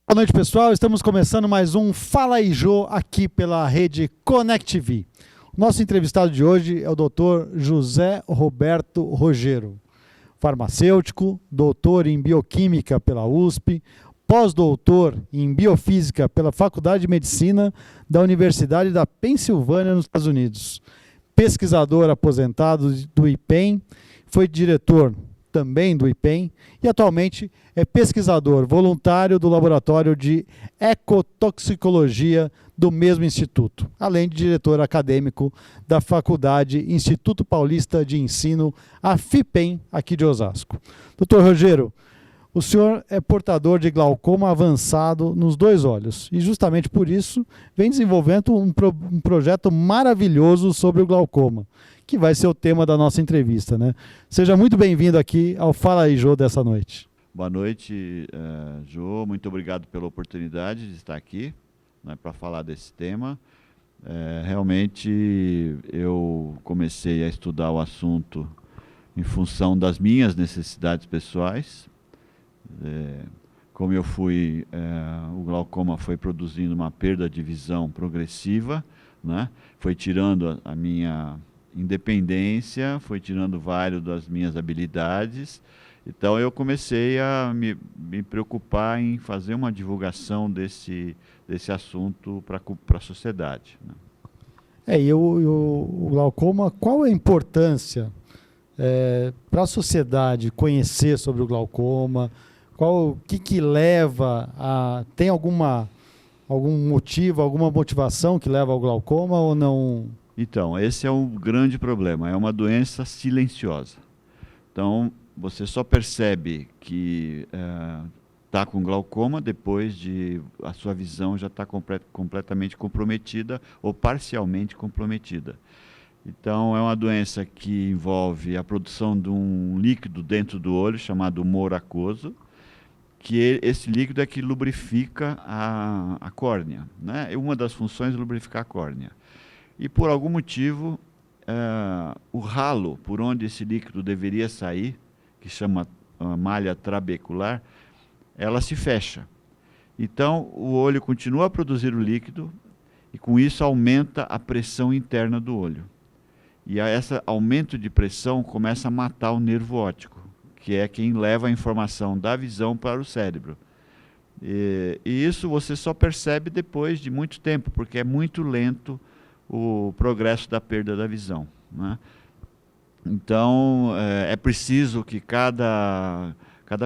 Boa noite, pessoal. Estamos começando mais um Fala aí, Jô, aqui pela rede ConnectV. Nosso entrevistado de hoje é o Dr. José Roberto Rogero, farmacêutico, doutor em bioquímica pela USP, pós-doutor em biofísica pela Faculdade de Medicina da Universidade da Pensilvânia, nos Estados Unidos. Pesquisador aposentado do IPEM, foi diretor também do IPEM e atualmente é pesquisador voluntário do Laboratório de Ecotoxicologia do mesmo instituto, além de diretor acadêmico da Faculdade Instituto Paulista de Ensino, a FIPEM, aqui de Osasco. Doutor Rogero, o senhor é portador de glaucoma avançado nos dois olhos e justamente por isso vem desenvolvendo um projeto maravilhoso sobre o glaucoma, que vai ser o tema da nossa entrevista, né? Seja muito bem-vindo aqui ao Fala aí, Jô, dessa noite. Boa noite, Jô. Muito obrigado pela oportunidade de estar aqui, né, para falar desse tema. Realmente, eu comecei a estudar o assunto em função das minhas necessidades pessoais. Como eu fui, o glaucoma foi produzindo uma perda de visão progressiva, né? Foi tirando a minha independência, foi tirando várias das minhas habilidades. Então eu comecei a me preocupar em fazer uma divulgação desse assunto para a sociedade, né? E o glaucoma, qual é a importância para a sociedade conhecer sobre o glaucoma? O que leva a... Tem algum motivo, alguma motivação que leva ao glaucoma ou não? Então, esse é um grande problema, é uma doença silenciosa. Então, você só percebe que está com glaucoma depois de a sua visão já está completamente comprometida ou parcialmente comprometida. Então, é uma doença que envolve a produção de um líquido dentro do olho chamado humor aquoso, que esse líquido é que lubrifica a córnea, né? Uma das funções é lubrificar a córnea. E por algum motivo, o ralo por onde esse líquido deveria sair, que chama malha trabecular, ela se fecha. Então, o olho continua a produzir o líquido e, com isso, aumenta a pressão interna do olho. E esse aumento de pressão começa a matar o nervo óptico, que é quem leva a informação da visão para o cérebro. E isso você só percebe depois de muito tempo, porque é muito lento o progresso da perda da visão, né? Então, é preciso que cada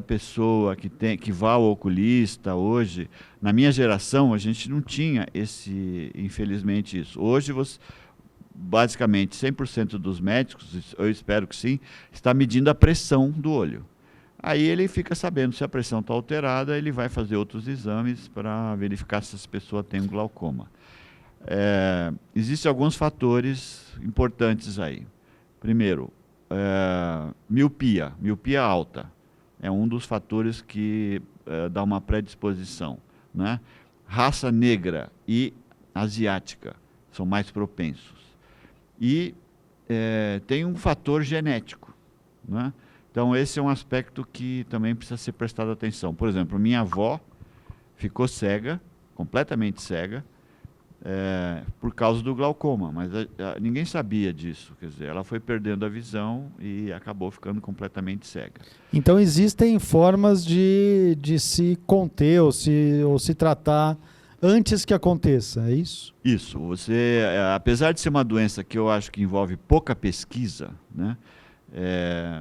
pessoa que vá ao oculista hoje, na minha geração, a gente não tinha infelizmente isso. Hoje, basicamente, 100% dos médicos, eu espero que sim, está medindo a pressão do olho. Aí ele fica sabendo se a pressão está alterada, ele vai fazer outros exames para verificar se essa pessoa tem um glaucoma. Existem alguns fatores importantes aí. Primeiro, miopia alta. É um dos fatores que dá uma predisposição, né? Raça negra e asiática são mais propensos. E tem um fator genético, né? Então, esse é um aspecto que também precisa ser prestado atenção. Por exemplo, minha avó ficou cega, completamente cega, por causa do glaucoma, mas ninguém sabia disso. Quer dizer, ela foi perdendo a visão e acabou ficando completamente cega. Então, existem formas de se conter ou se tratar antes que aconteça, é isso? Isso. Apesar de ser uma doença que eu acho que envolve pouca pesquisa, né?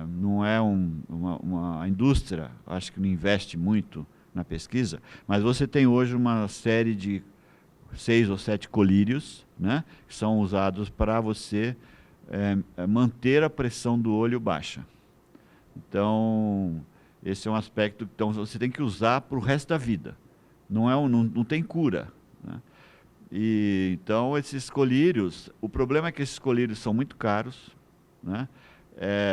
Não é uma indústria, acho que não investe muito na pesquisa, mas você tem hoje uma série de 6 ou 7 colírios, né, que são usados para você manter a pressão do olho baixa. Então, esse é um aspecto que você tem que usar para o resto da vida. Não tem cura, né? Então, esses colírios, o problema é que esses colírios são muito caros, né?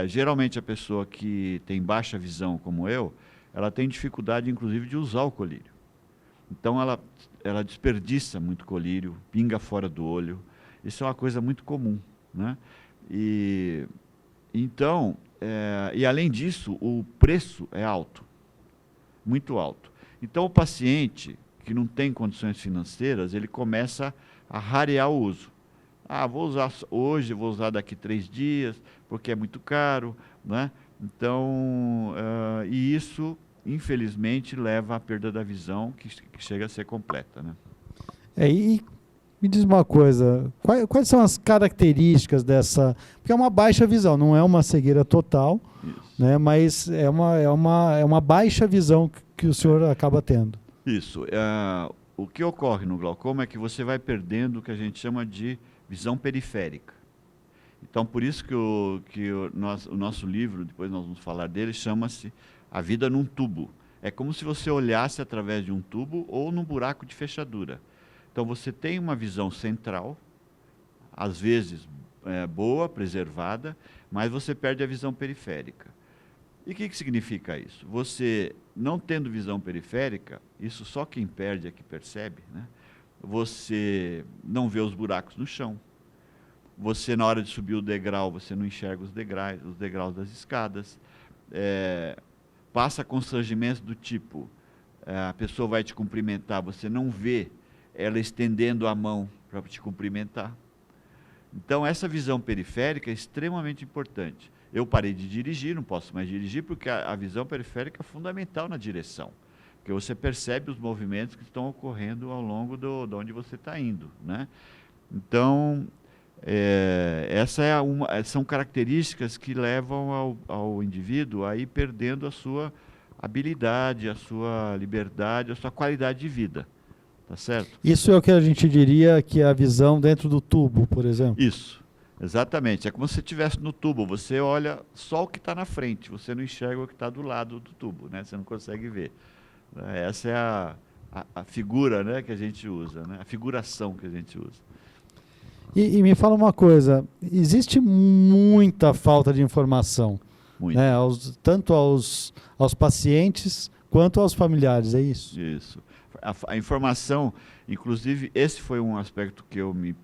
Geralmente, a pessoa que tem baixa visão, como eu, ela tem dificuldade, inclusive, de usar o colírio. Então, ela desperdiça muito colírio, pinga fora do olho. Isso é uma coisa muito comum, né? Então, e além disso, o preço é alto, muito alto. Então, o paciente que não tem condições financeiras, ele começa a rarear o uso. Vou usar hoje, vou usar daqui 3 dias, porque é muito caro, né? Então, e isso, infelizmente, leva à perda da visão, que chega a ser completa, né? E me diz uma coisa, quais são as características dessa... Porque é uma baixa visão, não é uma cegueira total, né? Mas é uma baixa visão que o senhor acaba tendo. Isso. O que ocorre no glaucoma é que você vai perdendo o que a gente chama de visão periférica. Então, por isso que o nosso livro, depois nós vamos falar dele, chama-se A Vida num Tubo. É como se você olhasse através de um tubo ou num buraco de fechadura. Então, você tem uma visão central, às vezes boa, preservada, mas você perde a visão periférica. E o que significa isso? Você, não tendo visão periférica, isso só quem perde é que percebe, né? Você não vê os buracos no chão. Você, na hora de subir o degrau, você não enxerga os degraus das escadas. Passa constrangimentos do tipo, a pessoa vai te cumprimentar, você não vê ela estendendo a mão para te cumprimentar. Então, essa visão periférica é extremamente importante. Eu parei de dirigir, não posso mais dirigir, porque a visão periférica é fundamental na direção. Porque você percebe os movimentos que estão ocorrendo ao longo de onde você está indo, né? Então, são características que levam ao indivíduo a ir perdendo a sua habilidade, a sua liberdade, a sua qualidade de vida. Tá certo? Isso é o que a gente diria que é a visão dentro do tubo, por exemplo? Isso, exatamente. É como se você estivesse no tubo, você olha só o que está na frente, você não enxerga o que está do lado do tubo, né? Você não consegue ver. Essa é a figura, né, que a gente usa, né? A figuração que a gente usa. E me fala uma coisa, existe muita falta de informação, né, tanto aos pacientes quanto aos familiares, é isso? Isso. A informação, inclusive, esse foi um aspecto que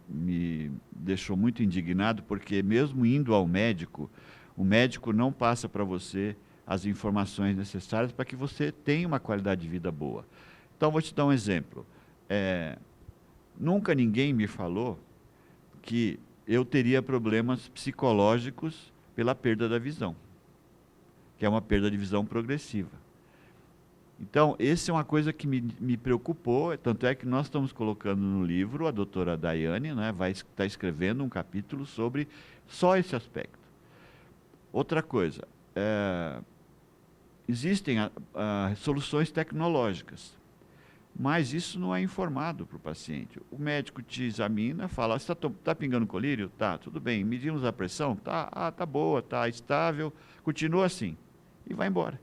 me deixou muito indignado, porque mesmo indo ao médico, o médico não passa para você as informações necessárias para que você tenha uma qualidade de vida boa. Então, vou te dar um exemplo. Nunca ninguém me falou que eu teria problemas psicológicos pela perda da visão, que é uma perda de visão progressiva. Então, essa é uma coisa que me preocupou, tanto é que nós estamos colocando no livro, a doutora Daiane, né, vai estar escrevendo um capítulo sobre só esse aspecto. Outra coisa, existem soluções tecnológicas, mas isso não é informado para o paciente. O médico te examina, fala, você está pingando colírio? Tá, tudo bem. Medimos a pressão? Tá, tá boa, tá estável, continua assim. E vai embora.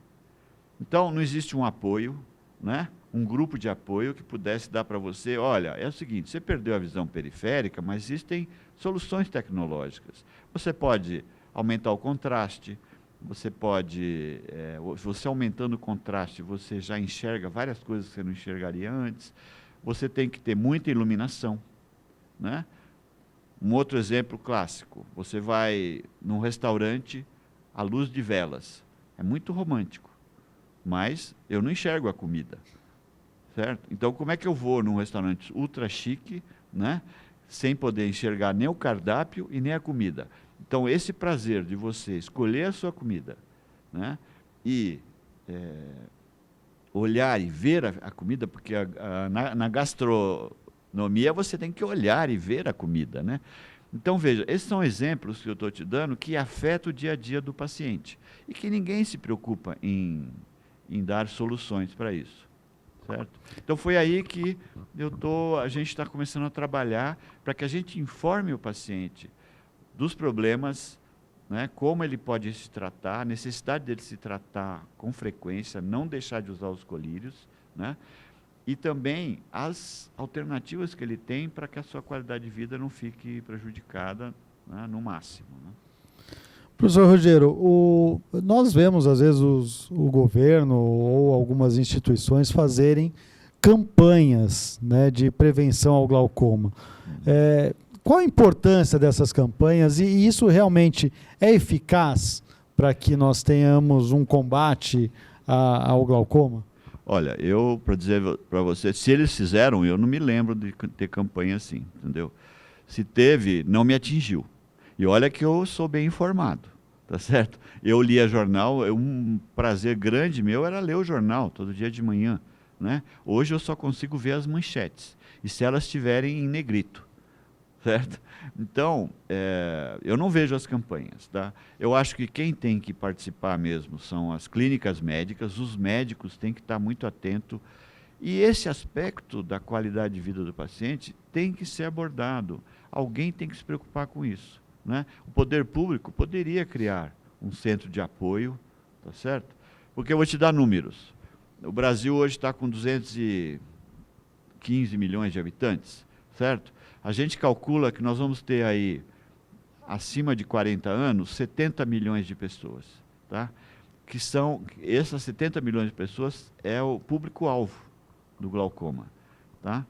Então, não existe um apoio, né? Um grupo de apoio que pudesse dar para você, olha, é o seguinte, você perdeu a visão periférica, mas existem soluções tecnológicas. Você pode aumentar o contraste, você pode, você aumentando o contraste, você já enxerga várias coisas que você não enxergaria antes. Você tem que ter muita iluminação, né? Um outro exemplo clássico, você vai num restaurante à luz de velas. É muito romântico, mas eu não enxergo a comida, certo? Então, como é que eu vou num restaurante ultra chique, né, sem poder enxergar nem o cardápio e nem a comida? Então, esse prazer de você escolher a sua comida, né, e olhar e ver a comida, porque na gastronomia você tem que olhar e ver a comida, né? Então, veja, esses são exemplos que eu estou te dando que afetam o dia a dia do paciente e que ninguém se preocupa em dar soluções para isso, certo? Então, foi aí que a gente está começando a trabalhar para que a gente informe o paciente dos problemas, né, como ele pode se tratar, a necessidade dele se tratar com frequência, não deixar de usar os colírios, né, e também as alternativas que ele tem para que a sua qualidade de vida não fique prejudicada, né, no máximo, né? Professor Rogério, nós vemos, às vezes, o governo ou algumas instituições fazerem campanhas, né, de prevenção ao glaucoma. Qual a importância dessas campanhas e isso realmente é eficaz para que nós tenhamos um combate ao glaucoma? Olha, eu, para dizer para você, se eles fizeram, eu não me lembro de ter campanha assim, entendeu? Se teve, não me atingiu. E olha que eu sou bem informado, tá certo? Eu lia jornal, um prazer grande meu era ler o jornal, todo dia de manhã, né? Hoje eu só consigo ver as manchetes, e se elas estiverem em negrito, certo? Então, eu não vejo as campanhas, tá? Eu acho que quem tem que participar mesmo são as clínicas médicas, os médicos têm que estar muito atentos, e esse aspecto da qualidade de vida do paciente tem que ser abordado. Alguém tem que se preocupar com isso, né? O poder público poderia criar um centro de apoio, tá certo? Porque eu vou te dar números. O Brasil hoje está com 215 milhões de habitantes, certo? A gente calcula que nós vamos ter aí, acima de 40 anos, 70 milhões de pessoas, tá? Que são, essas 70 milhões de pessoas é o público-alvo do glaucoma, tá?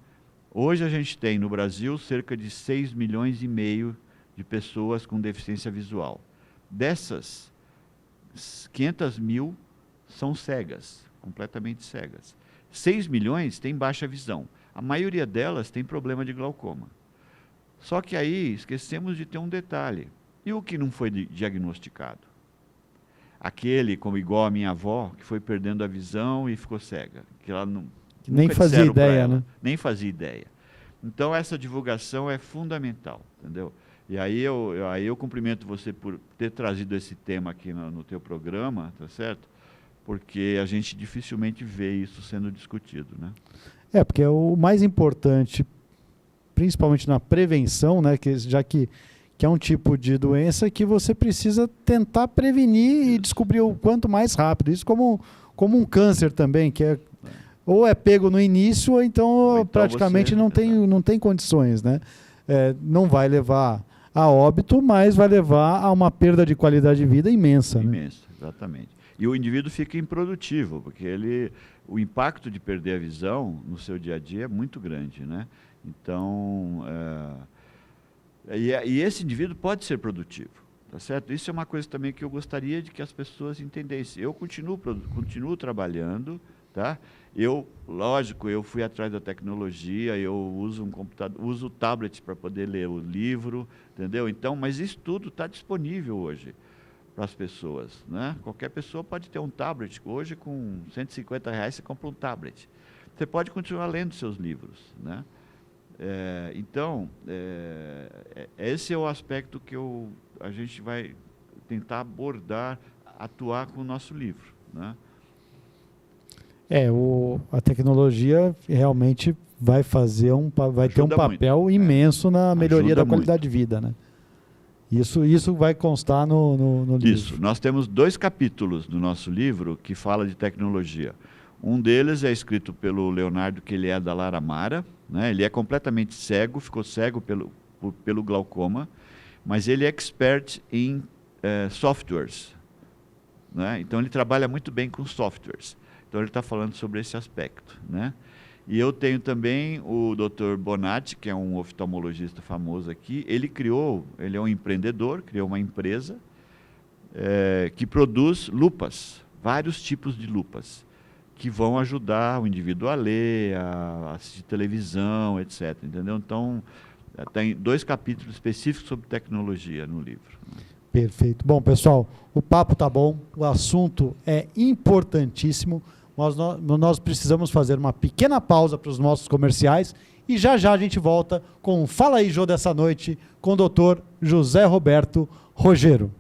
Hoje a gente tem no Brasil cerca de 6 milhões e meio de pessoas com deficiência visual. Dessas, 500 mil são cegas, completamente cegas. 6 milhões têm baixa visão. A maioria delas tem problema de glaucoma. Só que aí esquecemos de ter um detalhe. E o que não foi diagnosticado? Aquele, como igual a minha avó, que foi perdendo a visão e ficou cega. Que ela não, nem fazia ideia, né? Nem fazia ideia. Então, essa divulgação é fundamental, entendeu? E aí eu cumprimento você por ter trazido esse tema aqui no teu programa, tá certo? Porque a gente dificilmente vê isso sendo discutido, né? Porque o mais importante, principalmente na prevenção, né, já que é um tipo de doença que você precisa tentar prevenir e descobrir o quanto mais rápido. Isso como um câncer também, que ou é pego no início, ou então praticamente não tem condições, né? Não vai levar a óbito, mas vai levar a uma perda de qualidade de vida imensa. Imensa, né? Exatamente. E o indivíduo fica improdutivo, porque o impacto de perder a visão no seu dia a dia é muito grande, né? Então, e esse indivíduo pode ser produtivo, tá certo? Isso é uma coisa também que eu gostaria de que as pessoas entendessem. Eu continuo trabalhando, tá? Lógico, eu fui atrás da tecnologia, eu uso um computador, uso o tablet para poder ler o livro, entendeu? Então, mas isso tudo está disponível hoje para as pessoas, né? Qualquer pessoa pode ter um tablet. Hoje, com R$150, você compra um tablet. Você pode continuar lendo seus livros, né? Então, esse é o aspecto que a gente vai tentar abordar, atuar com o nosso livro, né? A tecnologia realmente vai ter um papel muito imenso na melhoria da qualidade de vida, né? Isso vai constar no livro. Isso. Nós temos 2 capítulos do nosso livro que fala de tecnologia. Um deles é escrito pelo Leonardo, que ele é da Laramara, né? Ele é completamente cego, ficou cego pelo glaucoma, mas ele é expert em softwares, né? Então ele trabalha muito bem com softwares. Então ele está falando sobre esse aspecto, né? E eu tenho também o Dr. Bonatti, que é um oftalmologista famoso aqui. Ele é um empreendedor, criou uma empresa que produz lupas, vários tipos de lupas, que vão ajudar o indivíduo a ler, a assistir televisão, etc. Entendeu? Então, tem 2 capítulos específicos sobre tecnologia no livro. Perfeito. Bom, pessoal, o papo tá bom, o assunto é importantíssimo. Nós precisamos fazer uma pequena pausa para os nossos comerciais e já a gente volta com o Fala aí, Jô, dessa noite com o Dr. José Roberto Rogero.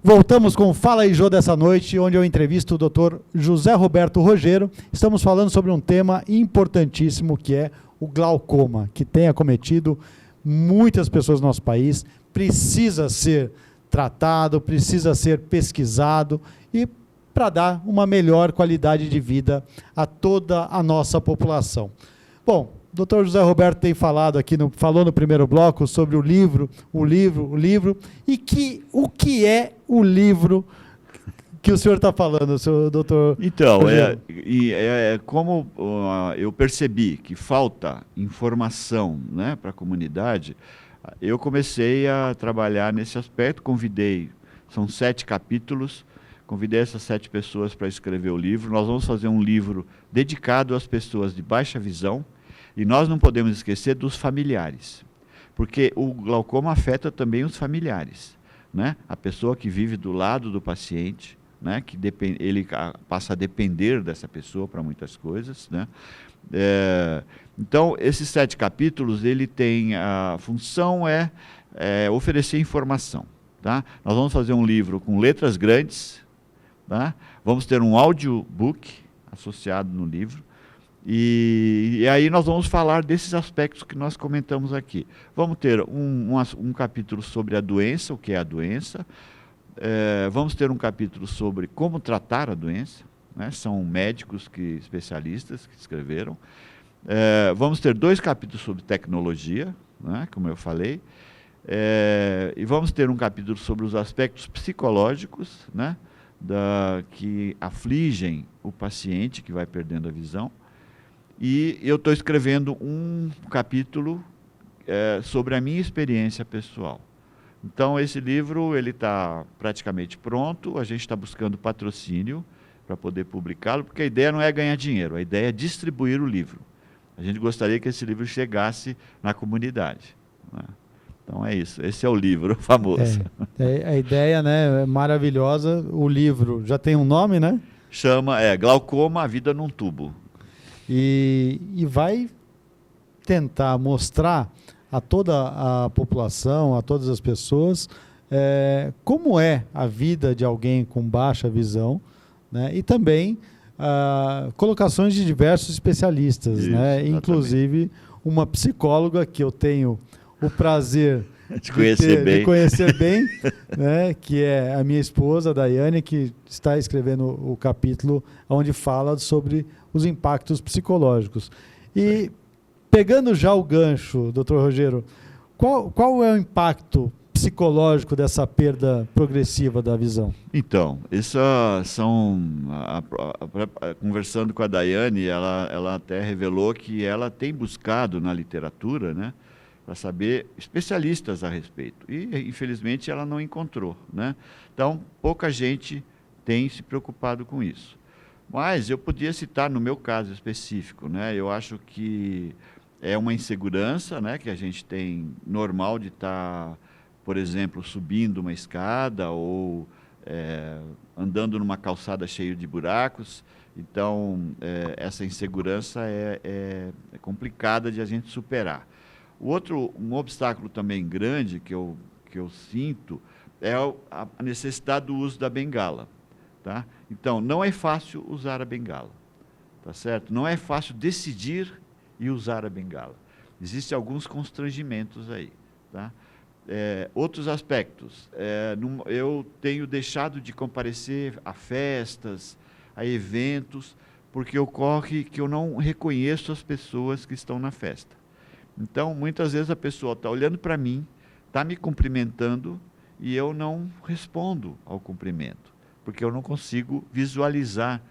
Voltamos com o Fala aí, Jô, dessa noite, onde eu entrevisto o Dr. José Roberto Rogero. Estamos falando sobre um tema importantíssimo que é o glaucoma, que tem acometido muitas pessoas no nosso país, precisa ser tratado, precisa ser pesquisado e para dar uma melhor qualidade de vida a toda a nossa população. Bom, o Dr. José Roberto tem falado aqui, falou no primeiro bloco sobre o livro, e o que é o livro que o senhor está falando, senhor doutor? Então, Rogério? como eu percebi que falta informação, né, para a comunidade, eu comecei a trabalhar nesse aspecto, são 7 capítulos, convidei essas 7 pessoas para escrever o livro. Nós vamos fazer um livro dedicado às pessoas de baixa visão, e nós não podemos esquecer dos familiares, porque o glaucoma afeta também os familiares, né? A pessoa que vive do lado do paciente, né? Que ele passa a depender dessa pessoa para muitas coisas, né? Então, esses 7 capítulos, ele tem a função oferecer informação, tá? Nós vamos fazer um livro com letras grandes, tá? Vamos ter um audiobook associado no livro, e aí nós vamos falar desses aspectos que nós comentamos aqui. Vamos ter um capítulo sobre a doença, o que é a doença. Vamos ter um capítulo sobre como tratar a doença, né? São médicos especialistas que escreveram. Vamos ter 2 capítulos sobre tecnologia, né? Como eu falei. E vamos ter um capítulo sobre os aspectos psicológicos, né? Que afligem o paciente que vai perdendo a visão. E eu estou escrevendo um capítulo sobre a minha experiência pessoal. Então, esse livro está praticamente pronto, a gente está buscando patrocínio para poder publicá-lo, porque a ideia não é ganhar dinheiro, a ideia é distribuir o livro. A gente gostaria que esse livro chegasse na comunidade, né? Então é isso, esse é o livro famoso. A ideia, né, é maravilhosa. O livro já tem um nome, né? Chama Glaucoma, a Vida num Tubo. E vai tentar mostrar a toda a população, a todas as pessoas, como é a vida de alguém com baixa visão, né? E também colocações de diversos especialistas, isso, né? Inclusive uma psicóloga que eu tenho o prazer de conhecer bem, né? Que é a minha esposa, Daiane, que está escrevendo o capítulo onde fala sobre os impactos psicológicos. E pegando já o gancho, doutor Rogério, qual é o impacto psicológico dessa perda progressiva da visão? Então, conversando com a Daiane, ela até revelou que ela tem buscado na literatura, né, para saber especialistas a respeito. E, infelizmente, ela não encontrou, né? Então, pouca gente tem se preocupado com isso. Mas eu podia citar no meu caso específico, né? Eu acho que é uma insegurança, né, que a gente tem normal de estar, por exemplo, subindo uma escada ou andando numa calçada cheia de buracos. Então, essa insegurança é complicada de a gente superar. Um obstáculo também grande que eu sinto é a necessidade do uso da bengala, tá? Então, não é fácil usar a bengala, tá certo? Não é fácil decidir e usar a bengala. Existem alguns constrangimentos aí, tá? Outros aspectos, eu tenho deixado de comparecer a festas, a eventos, porque ocorre que eu não reconheço as pessoas que estão na festa. Então, muitas vezes a pessoa está olhando para mim, está me cumprimentando e eu não respondo ao cumprimento, porque eu não consigo visualizar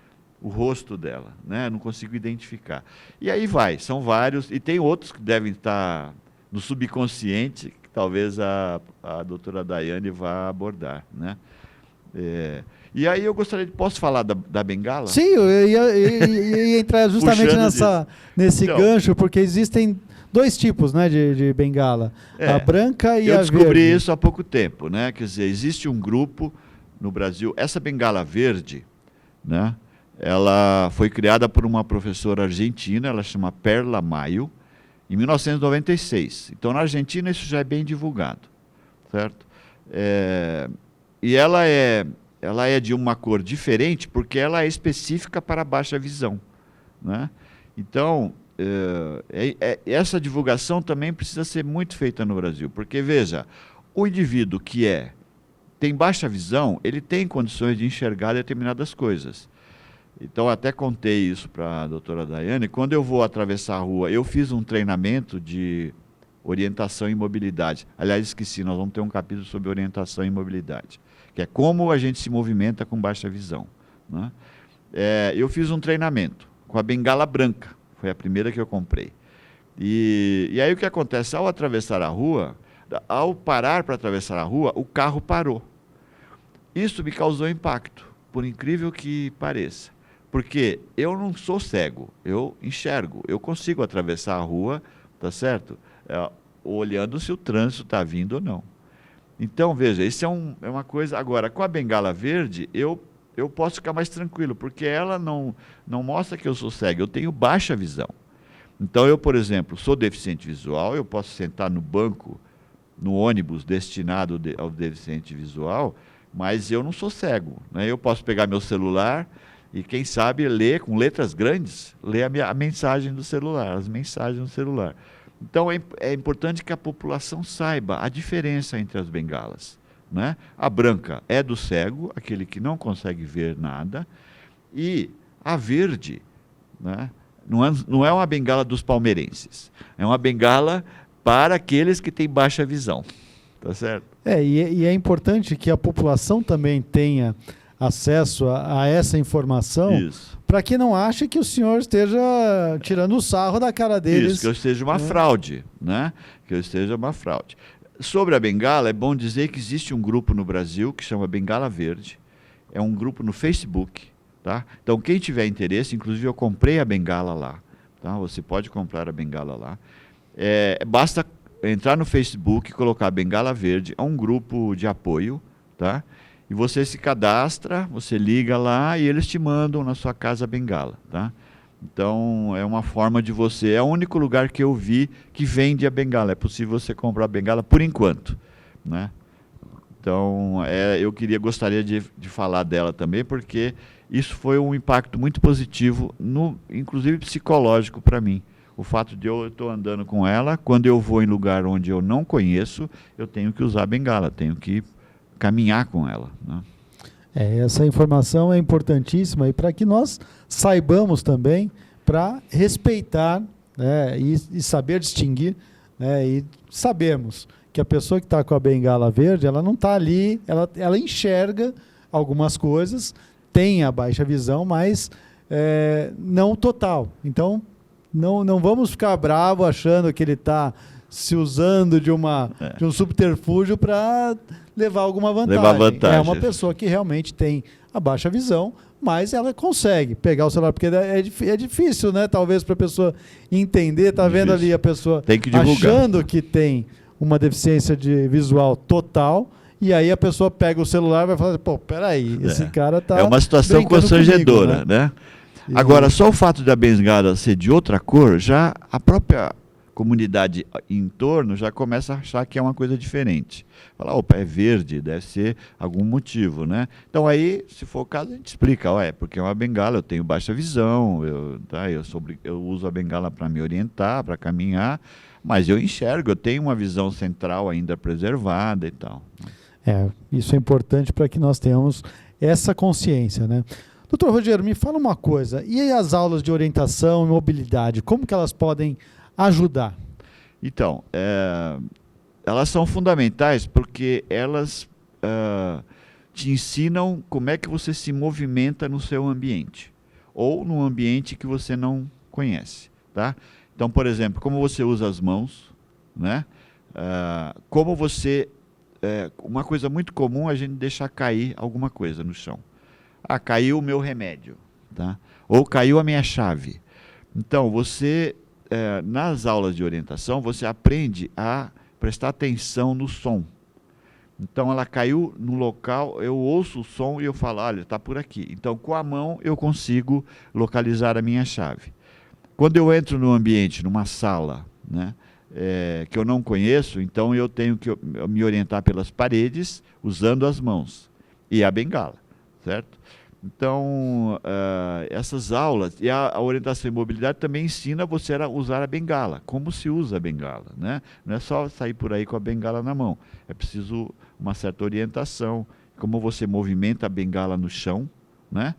o rosto dela, né? Não consigo identificar. E aí são vários, e tem outros que devem estar no subconsciente, que talvez a doutora Daiane vá abordar, né? E aí eu posso falar da bengala? Sim, eu ia entrar justamente nesse gancho, porque existem 2 tipos, né, de bengala, a branca e a verde. Eu descobri isso há pouco tempo, né? Quer dizer, existe um grupo no Brasil, essa bengala verde, né? Ela foi criada por uma professora argentina, ela chama Perla Maio, em 1996. Então, na Argentina, isso já é bem divulgado, certo? E ela é de uma cor diferente porque ela é específica para baixa visão, né? Então, essa divulgação também precisa ser muito feita no Brasil, porque, veja, o indivíduo que tem baixa visão, ele tem condições de enxergar determinadas coisas. Então, até contei isso para a doutora Daiane. Quando eu vou atravessar a rua, eu fiz um treinamento de orientação e mobilidade. Aliás, esqueci, nós vamos ter um capítulo sobre orientação e mobilidade, que é como a gente se movimenta com baixa visão, né? Eu fiz um treinamento com a bengala branca, foi a primeira que eu comprei. E aí o que acontece? Ao atravessar a rua, ao parar para atravessar a rua, o carro parou. Isso me causou impacto, por incrível que pareça. Porque eu não sou cego, eu enxergo, eu consigo atravessar a rua, tá certo? Olhando se o trânsito está vindo ou não. Então, veja, isso é uma coisa... Agora, com a bengala verde, eu posso ficar mais tranquilo, porque ela não mostra que eu sou cego, eu tenho baixa visão. Então, eu, por exemplo, sou deficiente visual, eu posso sentar no banco, no ônibus destinado ao deficiente visual, mas eu não sou cego, né? Eu posso pegar meu celular e, quem sabe, ler com letras grandes, ler a mensagem do celular, as mensagens do celular. Então, é importante que a população saiba a diferença entre as bengalas, né? A branca é do cego, aquele que não consegue ver nada, e a verde, né, não é uma bengala dos palmeirenses, é uma bengala para aqueles que têm baixa visão, tá certo? E é importante que a população também tenha acesso a essa informação, para que não ache que o senhor esteja tirando o sarro da cara deles. Isso, que eu esteja uma fraude, né? Que eu esteja uma fraude. Sobre a bengala, é bom dizer que existe um grupo no Brasil que chama Bengala Verde, é um grupo no Facebook, tá? Então, quem tiver interesse, inclusive eu comprei a bengala lá, tá? Você pode comprar a bengala lá. Basta entrar no Facebook e colocar Bengala Verde, é um grupo de apoio, tá? E você se cadastra, você liga lá e eles te mandam na sua casa a bengala, tá? Então, é uma forma de você... É o único lugar que eu vi que vende a bengala. É possível você comprar a bengala por enquanto, né? Então, gostaria de falar dela também, porque isso foi um impacto muito positivo, inclusive psicológico para mim. O fato de eu estou andando com ela, quando eu vou em lugar onde eu não conheço, eu tenho que usar a bengala, tenho que caminhar com ela, né? Essa informação é importantíssima e para que nós saibamos também para respeitar, né, e saber distinguir, né, e sabermos que a pessoa que está com a bengala verde, ela não está ali, ela enxerga algumas coisas, tem a baixa visão, mas não total. Então, não vamos ficar bravo achando que ele está se usando de um subterfúgio para levar alguma vantagem. É uma pessoa que realmente tem a baixa visão, mas ela consegue pegar o celular, porque é difícil, né? Talvez para a pessoa entender, tá vendo ali a pessoa achando que tem uma deficiência visual total, e aí a pessoa pega o celular e vai falar, pô, peraí, esse cara tá... É uma situação constrangedora, comigo, né? Agora, só o fato da bengala ser de outra cor, já a própria comunidade em torno já começa a achar que é uma coisa diferente. Fala, opa, é verde, deve ser algum motivo, né? Então aí, se for o caso, a gente explica, porque é uma bengala, eu tenho baixa visão, eu uso a bengala para me orientar, para caminhar, mas eu enxergo, eu tenho uma visão central ainda preservada e tal. Isso é importante para que nós tenhamos essa consciência, né? Doutor Rogério, me fala uma coisa, e aí as aulas de orientação e mobilidade, como que elas podem ajudar? Então, elas são fundamentais porque elas te ensinam como é que você se movimenta no seu ambiente, ou num ambiente que você não conhece, tá? Então, por exemplo, como você usa as mãos, né? Como você... uma coisa muito comum é a gente deixar cair alguma coisa no chão. Caiu o meu remédio, tá? Ou caiu a minha chave. Então, você... nas aulas de orientação, você aprende a prestar atenção no som. Então, ela caiu no local, eu ouço o som e eu falo, olha, está por aqui. Então, com a mão, eu consigo localizar a minha chave. Quando eu entro no ambiente, numa sala, né, que eu não conheço, então eu tenho que me orientar pelas paredes, usando as mãos e a bengala, certo? Então, essas aulas, e a orientação em mobilidade também ensina você a usar a bengala, como se usa a bengala, né? Não é só sair por aí com a bengala na mão, é preciso uma certa orientação, como você movimenta a bengala no chão, né?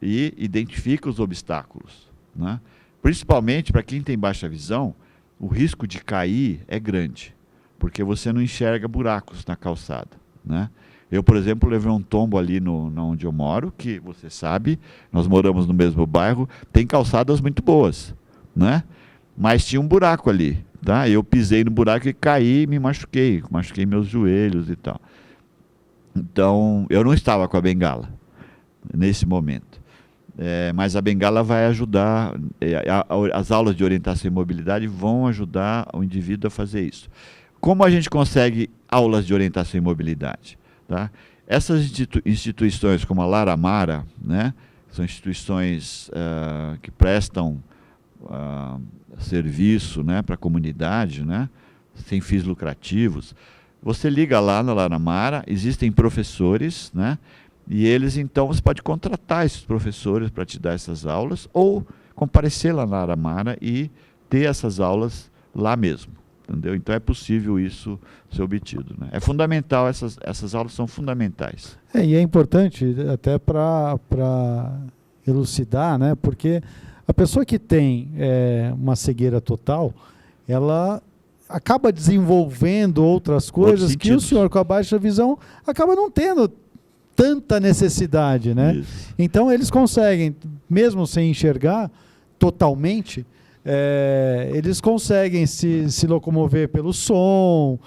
E identifica os obstáculos, né? Principalmente para quem tem baixa visão, o risco de cair é grande, porque você não enxerga buracos na calçada, né? Eu, por exemplo, levei um tombo ali onde eu moro, que você sabe, nós moramos no mesmo bairro, tem calçadas muito boas, né? Mas tinha um buraco ali, tá? Eu pisei no buraco e caí e me machuquei meus joelhos e tal. Então, eu não estava com a bengala nesse momento. Mas a bengala vai ajudar, as aulas de orientação e mobilidade vão ajudar o indivíduo a fazer isso. Como a gente consegue aulas de orientação e mobilidade? Tá? Essas instituições como a Laramara, né, são instituições que prestam serviço, né, para a comunidade, né, sem fins lucrativos. Você liga lá na Laramara, existem professores, né, e eles, então, você pode contratar esses professores para te dar essas aulas ou comparecer lá na Laramara e ter essas aulas lá mesmo. Entendeu? Então é possível isso ser obtido, né? É fundamental, essas aulas são fundamentais. E é importante até para elucidar, né? Porque a pessoa que tem uma cegueira total, ela acaba desenvolvendo outras coisas que o senhor com a baixa visão acaba não tendo tanta necessidade, né? Isso. Então eles conseguem, mesmo sem enxergar totalmente, eles conseguem se locomover pelo som,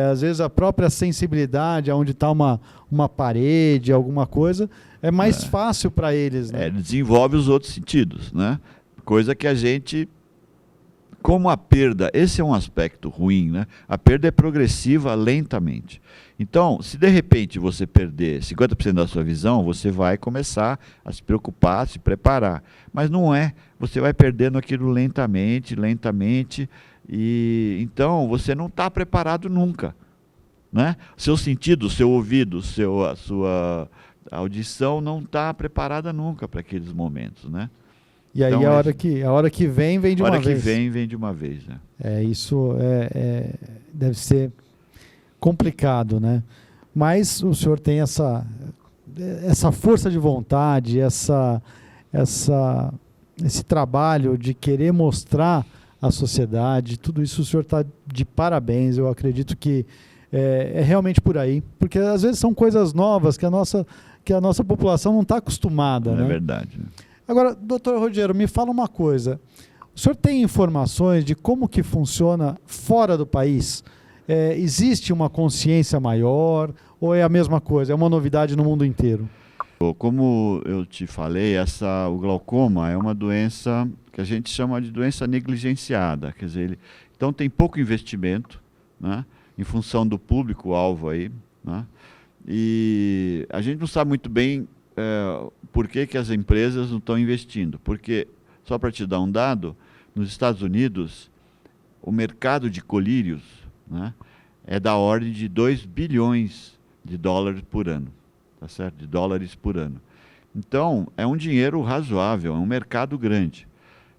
às vezes a própria sensibilidade, onde está uma parede, alguma coisa, é mais fácil para eles, né? Desenvolve os outros sentidos, né? Coisa que a gente, como a perda, esse é um aspecto ruim, né? A perda é progressiva lentamente. Então, se de repente você perder 50% da sua visão, você vai começar a se preocupar, a se preparar. Mas não é, você vai perdendo aquilo lentamente, e então você não está preparado nunca, né? Seu sentido, seu ouvido, a sua audição não está preparada nunca para aqueles momentos, né? E aí então, a hora que vem de uma vez. A hora que vem de uma vez, né? Isso deve ser complicado, né? Mas o senhor tem essa força de vontade, esse trabalho de querer mostrar à sociedade, tudo isso o senhor está de parabéns. Eu acredito que é realmente por aí, porque às vezes são coisas novas que a nossa população não está acostumada, né? É verdade. Agora, doutor Rogério, me fala uma coisa. O senhor tem informações de como que funciona fora do país? Existe uma consciência maior ou é a mesma coisa? É uma novidade no mundo inteiro? Como eu te falei, o glaucoma é uma doença que a gente chama de doença negligenciada. Quer dizer, então tem pouco investimento, né, em função do público-alvo aí, né, e a gente não sabe muito bem por que as empresas não estão investindo. Porque, só para te dar um dado, nos Estados Unidos, o mercado de colírios, né, é da ordem de 2 bilhões de dólares por ano, tá certo? De dólares por ano. Então, é um dinheiro razoável, é um mercado grande.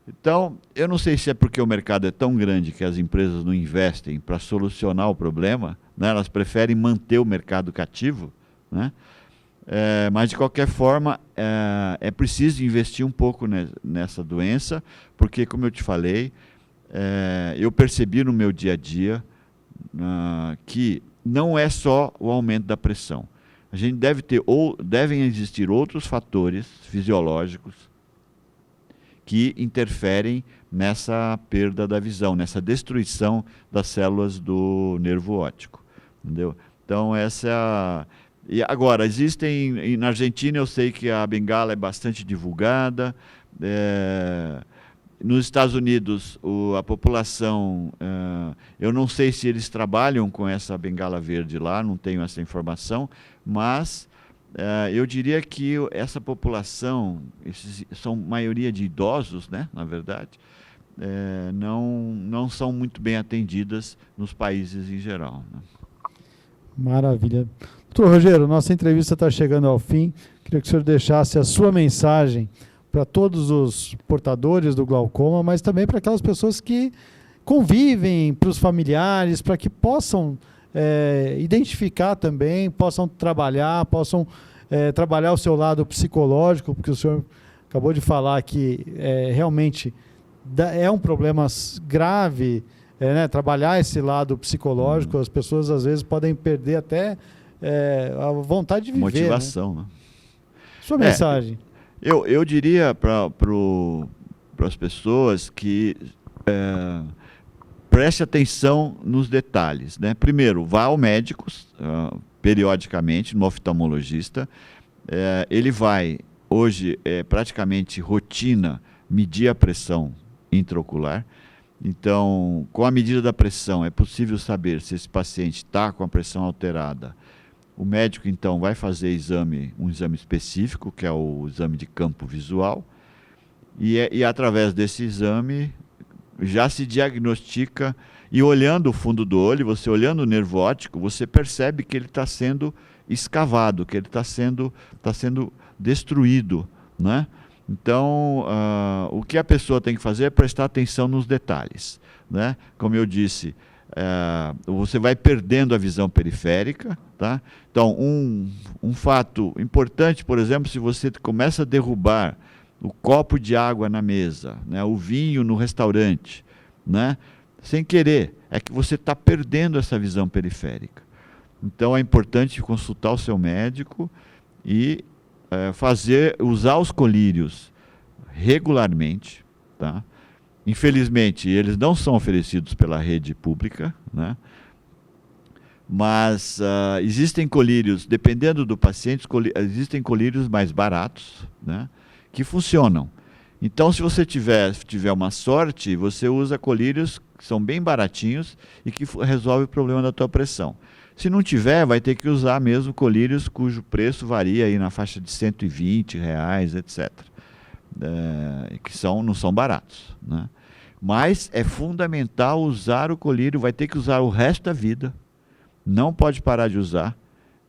Então, eu não sei se é porque o mercado é tão grande que as empresas não investem para solucionar o problema, né? Elas preferem manter o mercado cativo, né? Mas, de qualquer forma, é preciso investir um pouco nessa doença, porque, como eu te falei, eu percebi no meu dia a dia que não é só o aumento da pressão. A gente devem existir outros fatores fisiológicos que interferem nessa perda da visão, nessa destruição das células do nervo óptico, entendeu? Então e agora, na Argentina eu sei que a bengala é bastante divulgada, nos Estados Unidos a população, eu não sei se eles trabalham com essa bengala verde lá, não tenho essa informação, mas eu diria que essa população, são maioria de idosos, né, na verdade, não são muito bem atendidas nos países em geral, né? Maravilha. Doutor Rogério, nossa entrevista está chegando ao fim. Queria que o senhor deixasse a sua mensagem para todos os portadores do glaucoma, mas também para aquelas pessoas que convivem, para os familiares, para que possam identificar também, possam trabalhar o seu lado psicológico, porque o senhor acabou de falar que realmente é um problema grave, né, trabalhar esse lado psicológico. As pessoas às vezes podem perder até a vontade de viver. Motivação, né? Sua mensagem. Eu diria para as pessoas que preste atenção nos detalhes, né? Primeiro, vá ao médico periodicamente, no oftalmologista. Ele vai, hoje é praticamente rotina, medir a pressão intraocular. Então, com a medida da pressão, é possível saber se esse paciente está com a pressão alterada. O médico, então, vai fazer um exame específico, que é o exame de campo visual, e através desse exame já se diagnostica, e olhando o fundo do olho, você olhando o nervo óptico, você percebe que ele está sendo escavado, que ele está sendo destruído, né? Então, o que a pessoa tem que fazer é prestar atenção nos detalhes, né? Como eu disse, você vai perdendo a visão periférica, tá? Então, um fato importante, por exemplo, se você começa a derrubar o copo de água na mesa, né? O vinho no restaurante, né? Sem querer, é que você está perdendo essa visão periférica. Então, é importante consultar o seu médico e usar os colírios regularmente, tá? Infelizmente, eles não são oferecidos pela rede pública, né? Mas existem colírios, dependendo do paciente, existem colírios mais baratos, né? Que funcionam. Então, se você tiver uma sorte, você usa colírios que são bem baratinhos e que resolve o problema da tua pressão. Se não tiver, vai ter que usar mesmo colírios cujo preço varia aí na faixa de R$120, etc. Que não são baratos, né? Mas é fundamental usar o colírio, vai ter que usar o resto da vida. Não pode parar de usar,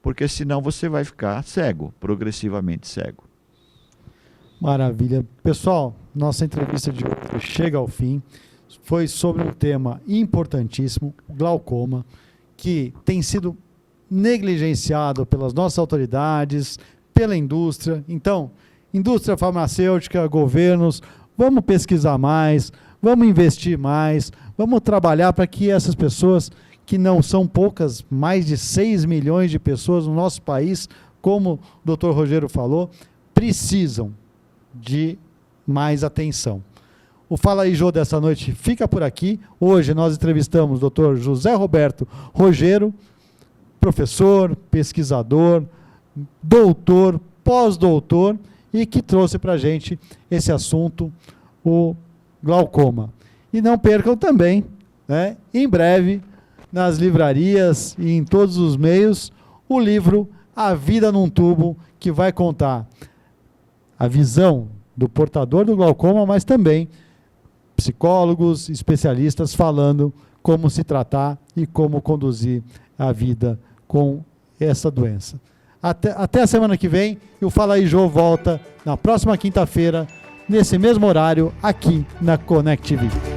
porque senão você vai ficar cego, progressivamente cego. Maravilha. Pessoal, nossa entrevista de hoje chega ao fim. Foi sobre um tema importantíssimo, glaucoma, que tem sido negligenciado pelas nossas autoridades, pela indústria. Então, indústria farmacêutica, governos, vamos pesquisar mais, vamos investir mais, vamos trabalhar para que essas pessoas, que não são poucas, mais de 6 milhões de pessoas no nosso país, como o Dr. Rogério falou, precisam de mais atenção. O Fala aí, Jô, dessa noite fica por aqui. Hoje nós entrevistamos o Dr. José Roberto Rogério, professor, pesquisador, doutor, pós-doutor, e que trouxe para a gente esse assunto, o glaucoma. E não percam também, né, em breve, nas livrarias e em todos os meios, o livro A Vida num Tubo, que vai contar a visão do portador do glaucoma, mas também psicólogos, especialistas falando como se tratar e como conduzir a vida com essa doença. Até a semana que vem, e o Fala aí, Jô volta na próxima quinta-feira, nesse mesmo horário, aqui na Connect TV.